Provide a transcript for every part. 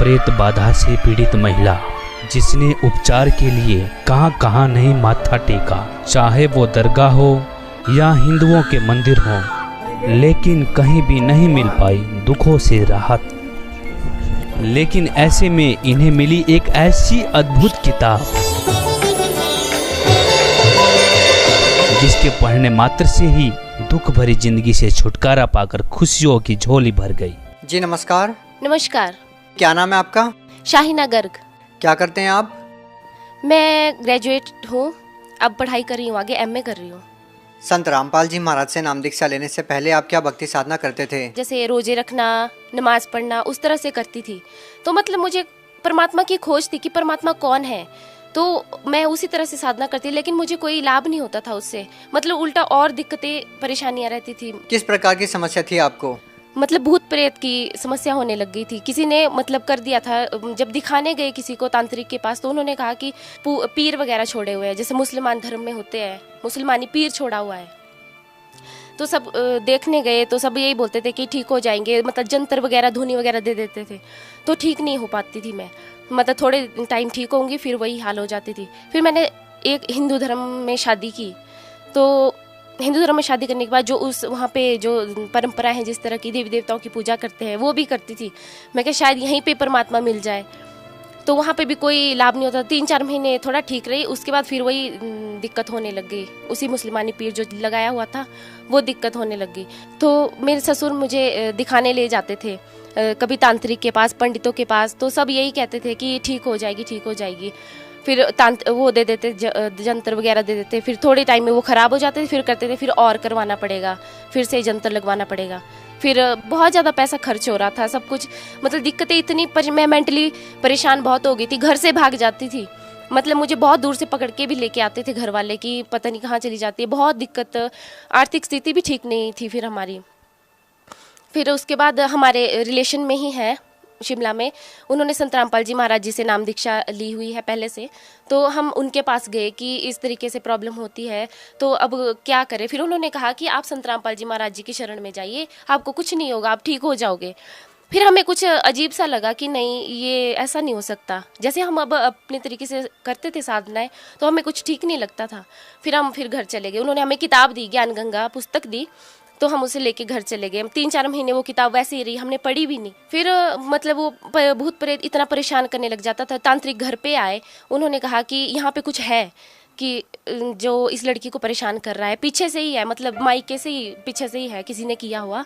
प्रेत बाधा से पीड़ित महिला, जिसने उपचार के लिए कहां कहां नहीं माथा टेका, चाहे वो दरगाह हो या हिंदुओं के मंदिर हो, लेकिन कहीं भी नहीं मिल पाई दुखों से राहत। लेकिन ऐसे में इन्हें मिली एक ऐसी अद्भुत किताब, जिसके पढ़ने मात्र से ही दुख भरी जिंदगी से छुटकारा पाकर खुशियों की झोली भर गई। जी नमस्कार। नमस्कार। क्या नाम है आपका? शाहीना गर्ग। क्या करते हैं आप? मैं ग्रेजुएट हूँ, अब पढ़ाई कर रही हूँ, आगे एमए कर रही हूँ। संत रामपाल जी महाराज से नाम दीक्षा लेने से पहले आप क्या भक्ति साधना करते थे? जैसे रोजे रखना, नमाज पढ़ना, उस तरह से करती थी। तो मतलब मुझे परमात्मा की खोज थी कि परमात्मा कौन है, तो मैं उसी तरह से साधना करती, लेकिन मुझे कोई लाभ नहीं होता था उससे, मतलब उल्टा और दिक्कतें परेशानियां रहती थी। किस प्रकार की समस्या थी आपको? मतलब भूत प्रेत की समस्या होने लग गई थी। किसी ने मतलब कर दिया था, जब दिखाने गए किसी को तांत्रिक के पास, तो उन्होंने कहा कि पीर वगैरह छोड़े हुए हैं, जैसे मुसलमान धर्म में होते हैं, मुसलमानी पीर छोड़ा हुआ है। तो सब देखने गए तो सब यही बोलते थे कि ठीक हो जाएंगे, मतलब जंतर वगैरह धुनी वगैरह दे देते थे, तो ठीक नहीं हो पाती थी मैं, मतलब थोड़े टाइम ठीक होंगी फिर वही हाल हो जाती थी। फिर मैंने एक हिंदू धर्म में शादी की, तो हिंदू धर्म में शादी करने के बाद जो उस वहाँ पे जो परंपरा है, जिस तरह की देवी देवताओं की पूजा करते हैं, वो भी करती थी। मैं क्या शायद यहीं पे परमात्मा मिल जाए, तो वहाँ पे भी कोई लाभ नहीं होता। 3-4 महीने थोड़ा ठीक रही, उसके बाद फिर वही दिक्कत होने लग गई। उसी मुसलमानी पीर जो लगाया हुआ था वो दिक्कत होने लग गई। तो मेरे ससुर मुझे दिखाने ले जाते थे, कभी तांत्रिक के पास, पंडितों के पास, तो सब यही कहते थे कि ठीक हो जाएगी, ठीक हो जाएगी। फिर वो दे देते, जंतर वगैरह दे देते, फिर थोड़े टाइम में वो ख़राब हो जाते थे, फिर करते थे, फिर और करवाना पड़ेगा, फिर से जंतर लगवाना पड़ेगा, फिर बहुत ज़्यादा पैसा खर्च हो रहा था, सब कुछ मतलब दिक्कतें इतनी, मैं मेंटली परेशान बहुत हो गई थी, घर से भाग जाती थी। मतलब मुझे बहुत दूर से पकड़ के भी लेके आते थे घर वाले कि पता नहीं कहाँ चली जाती है, बहुत दिक्कत, आर्थिक स्थिति भी ठीक नहीं थी फिर हमारी। फिर उसके बाद हमारे रिलेशन में ही है शिमला में, उन्होंने संत रामपाल जी महाराज जी से नाम दीक्षा ली हुई है पहले से, तो हम उनके पास गए कि इस तरीके से प्रॉब्लम होती है, तो अब क्या करें। फिर उन्होंने कहा कि आप संत रामपाल जी महाराज जी की शरण में जाइए, आपको कुछ नहीं होगा, आप ठीक हो जाओगे। फिर हमें कुछ अजीब सा लगा कि नहीं, ये ऐसा नहीं हो सकता। जैसे हम अब अपने तरीके से करते थे साधनाएं, तो हमें कुछ ठीक नहीं लगता था। फिर हम घर चले गए, उन्होंने हमें किताब दी, ज्ञान गंगा पुस्तक दी, तो हम उसे लेके घर चले गए। 3-4 महीने वो किताब वैसे ही रही, हमने पढ़ी भी नहीं। फिर मतलब वो भूत प्रेत इतना परेशान करने लग जाता था। तांत्रिक घर पे आए, उन्होंने कहा कि यहाँ पे कुछ है, कि जो इस लड़की को परेशान कर रहा है पीछे से ही है, मतलब मायके से ही, पीछे से ही है, किसी ने किया हुआ।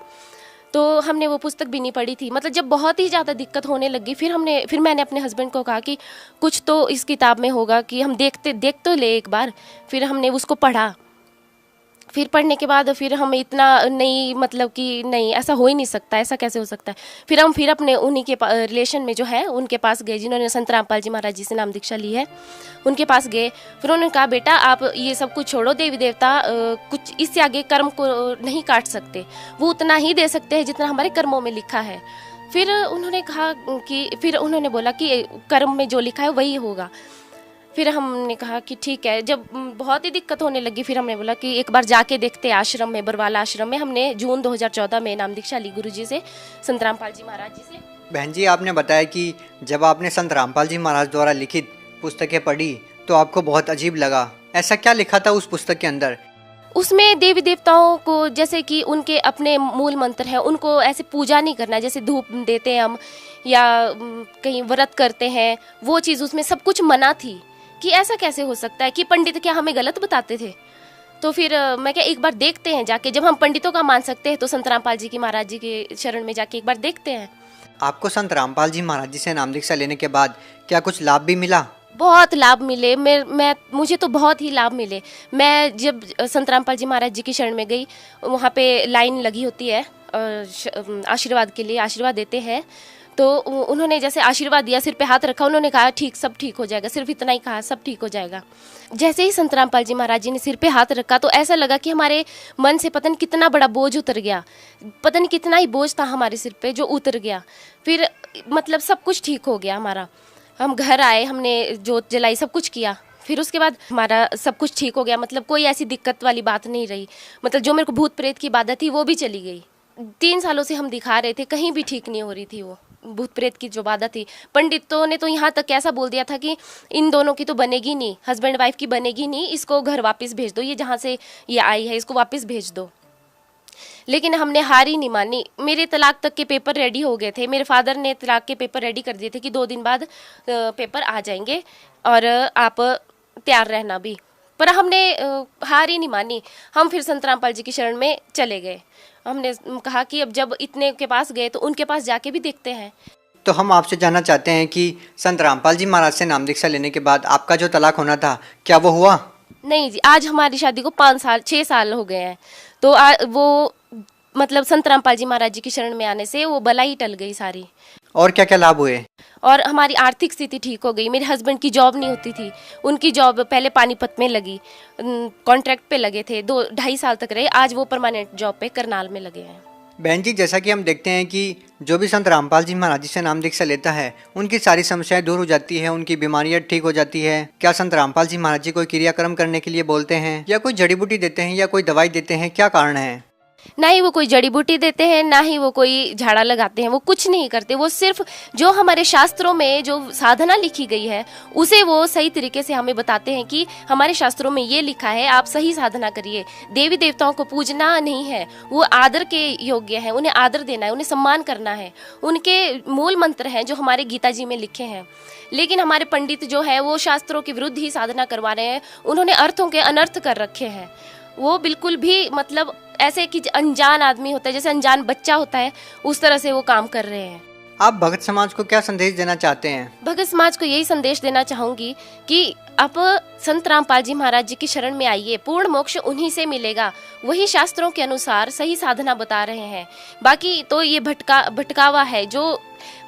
तो हमने वो पुस्तक भी नहीं पढ़ी थी। मतलब जब बहुत ही ज़्यादा दिक्कत होने लगी, फिर मैंने अपने हस्बैंड को कहा कि कुछ तो इस किताब में होगा, कि हम देख तो ले एक बार। फिर हमने उसको पढ़ा, फिर पढ़ने के बाद फिर हमें इतना नहीं, मतलब कि नहीं, ऐसा हो ही नहीं सकता, ऐसा कैसे हो सकता है। फिर हम अपने उन्हीं के रिलेशन में जो है उनके पास गए, जिन्होंने संत रामपाल जी महाराज जी से नाम दीक्षा ली है, उनके पास गए। फिर उन्होंने कहा, बेटा आप ये सब कुछ छोड़ो, देवी देवता कुछ इससे आगे कर्म को नहीं काट सकते, वो उतना ही दे सकते हैं जितना हमारे कर्मों में लिखा है। फिर उन्होंने कहा कि, फिर उन्होंने बोला कि कर्म में जो लिखा है वही होगा। फिर हमने कहा कि ठीक है। जब बहुत ही दिक्कत होने लगी, फिर हमने बोला कि एक बार जाके देखते आश्रम में, बरवाला आश्रम में। हमने जून 2014 में नाम दीक्षा ली गुरुजी से, संत रामपाल जी महाराज जी से। बहन जी, आपने बताया कि जब आपने संत रामपाल जी महाराज द्वारा लिखित पुस्तकें पढ़ी तो आपको बहुत अजीब लगा। ऐसा क्या लिखा था उस पुस्तक के अंदर? उसमें देवी देवताओं को, जैसे कि उनके अपने मूल मंत्र हैं, उनको ऐसे पूजा नहीं करना, जैसे धूप देते हैं हम या कहीं व्रत करते हैं, वो चीज़ उसमें सब कुछ मना थी। कि ऐसा कैसे हो सकता है, कि पंडित क्या हमें गलत बताते थे। तो फिर मैं क्या, एक बार देखते हैं जाके, जब हम पंडितों का मान सकते हैं तो संत रामपाल जी की महाराज जी के शरण में जाके एक बार देखते हैं। आपको संत रामपाल जी महाराज जी से नाम दीक्षा लेने के बाद क्या कुछ लाभ भी मिला? बहुत लाभ मिले। मुझे तो बहुत ही लाभ मिले। मैं जब संत रामपाल जी महाराज जी की शरण में गई, वहाँ पे लाइन लगी होती है आशीर्वाद के लिए, आशीर्वाद देते हैं। तो उन्होंने जैसे आशीर्वाद दिया, सिर पे हाथ रखा, उन्होंने कहा ठीक, सब ठीक हो जाएगा, सिर्फ इतना ही कहा, सब ठीक हो जाएगा। जैसे ही संत रामपाल जी महाराज जी ने सिर पे हाथ रखा, तो ऐसा लगा कि हमारे मन से पता नहीं कितना बड़ा बोझ उतर गया, पता नहीं कितना ही बोझ था हमारे सिर पे जो उतर गया। फिर मतलब सब कुछ ठीक हो गया हमारा। हम घर आए, हमने जोत जलाई, सब कुछ किया। फिर उसके बाद हमारा सब कुछ ठीक हो गया, मतलब कोई ऐसी दिक्कत वाली बात नहीं रही। मतलब जो मेरे को भूत प्रेत की बाधा थी वो भी चली गई। 3 सालों से हम दिखा रहे थे, कहीं भी ठीक नहीं हो रही थी वो। भूत प्रेत की जो बाधा थी, पंडितों ने तो यहाँ तक कैसा बोल दिया था कि इन दोनों की तो बनेगी नहीं, हस्बैंड वाइफ की बनेगी नहीं, इसको घर वापस भेज दो, ये जहाँ से ये आई है इसको वापस भेज दो। लेकिन हमने हार ही नहीं मानी। मेरे तलाक तक के पेपर रेडी हो गए थे, मेरे फादर ने तलाक के पेपर रेडी कर दिए थे कि 2 दिन बाद पेपर आ जाएंगे और आप तैयार रहना भी। पर हमने हार ही नहीं मानी। हम फिर संत रामपाल जी की शरण में चले गए। हमने कहा कि अब जब इतने के पास गए तो उनके पास जाके भी देखते हैं। तो हम आपसे जानना चाहते हैं कि संत रामपाल जी महाराज से नाम दीक्षा लेने के बाद आपका जो तलाक होना था, क्या वो हुआ? नहीं जी, आज हमारी शादी को 6 साल हो गए हैं। तो वो मतलब संत रामपाल जी महाराज जी की शरण में आने से वो बलाई टल गई सारी। और क्या क्या लाभ हुए? और हमारी आर्थिक स्थिति ठीक हो गई। मेरे हस्बैंड की जॉब नहीं होती थी, उनकी जॉब पहले पानीपत में लगी, कॉन्ट्रैक्ट पे लगे थे, 2-2.5 साल तक रहे। आज वो परमानेंट जॉब पे करनाल में लगे हैं। बहन जी, जैसा कि हम देखते हैं कि जो भी संत रामपाल जी महाराज जी से नाम दीक्षा लेता है उनकी सारी समस्याएं दूर हो जाती है, उनकी बीमारियां ठीक हो जाती है। क्या संत रामपाल जी महाराज जी कोई क्रियाक्रम करने के लिए बोलते हैं, या कोई जड़ी बूटी देते हैं, या कोई दवाई देते हैं? क्या कारण है? ना ही वो कोई जड़ी बूटी देते हैं, ना ही वो कोई झाड़ा लगाते हैं, वो कुछ नहीं करते। वो सिर्फ जो हमारे शास्त्रों में जो साधना लिखी गई है उसे वो सही तरीके से हमें बताते हैं कि हमारे शास्त्रों में ये लिखा है, आप सही साधना करिए। देवी देवताओं को पूजना नहीं है, वो आदर के योग्य है, उन्हें आदर देना है, उन्हें सम्मान करना है। उनके मूल मंत्र हैं जो हमारे गीता जी में लिखे हैं। लेकिन हमारे पंडित जो है वो शास्त्रों के विरुद्ध ही साधना करवा रहे हैं। उन्होंने अर्थों के अनर्थ कर रखे हैं। वो बिल्कुल भी मतलब ऐसे कि अनजान आदमी होता है, जैसे अनजान बच्चा होता है, उस तरह से वो काम कर रहे हैं। आप भगत समाज को क्या संदेश देना चाहते हैं? भगत समाज को यही संदेश देना चाहूंगी कि आप संत रामपाल जी महाराज जी की शरण में आइए। पूर्ण मोक्ष उन्हीं से मिलेगा, वही शास्त्रों के अनुसार सही साधना बता रहे हैं। बाकी तो ये भटकावा है जो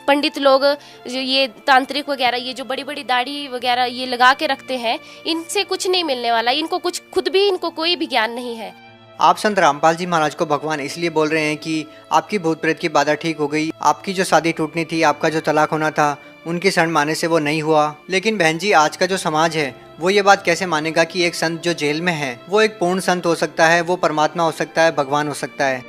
पंडित लोग, जो ये तांत्रिक वगैरह, ये जो बड़ी बड़ी दाढ़ी वगैरह ये लगा के रखते हैं, इनसे कुछ नहीं मिलने वाला। इनको कुछ खुद भी इनको कोई भी ज्ञान नहीं है। आप संत रामपाल जी महाराज को भगवान इसलिए बोल रहे हैं कि आपकी भूत प्रेत की बाधा ठीक हो गई, आपकी जो शादी टूटनी थी, आपका जो तलाक होना था, उनकी शरण माने से वो नहीं हुआ। लेकिन बहन जी, आज का जो समाज है वो ये बात कैसे मानेगा कि एक संत जो जेल में है वो एक पूर्ण संत हो सकता है, वो परमात्मा हो सकता है, भगवान हो सकता है?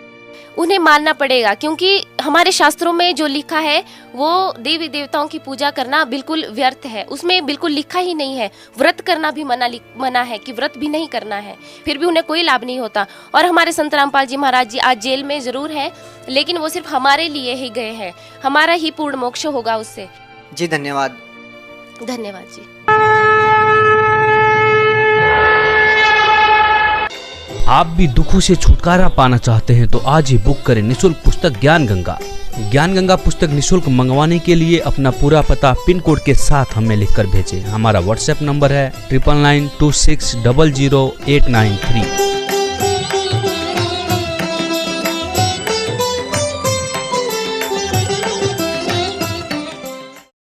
उन्हें मानना पड़ेगा, क्योंकि हमारे शास्त्रों में जो लिखा है वो देवी देवताओं की पूजा करना बिल्कुल व्यर्थ है। उसमें बिल्कुल लिखा ही नहीं है। व्रत करना भी मना है कि व्रत भी नहीं करना है, फिर भी उन्हें कोई लाभ नहीं होता। और हमारे संत रामपाल जी महाराज जी आज जेल में जरूर है, लेकिन वो सिर्फ हमारे लिए ही गए हैं। हमारा ही पूर्ण मोक्ष होगा उससे। जी धन्यवाद। धन्यवाद जी। आप भी दुखों से छुटकारा पाना चाहते हैं तो आज ही बुक करें निशुल्क पुस्तक ज्ञान गंगा। ज्ञान गंगा पुस्तक निशुल्क मंगवाने के लिए अपना पूरा पता पिन कोड के साथ हमें लिखकर भेजें। हमारा व्हाट्सएप नंबर है 9992600893।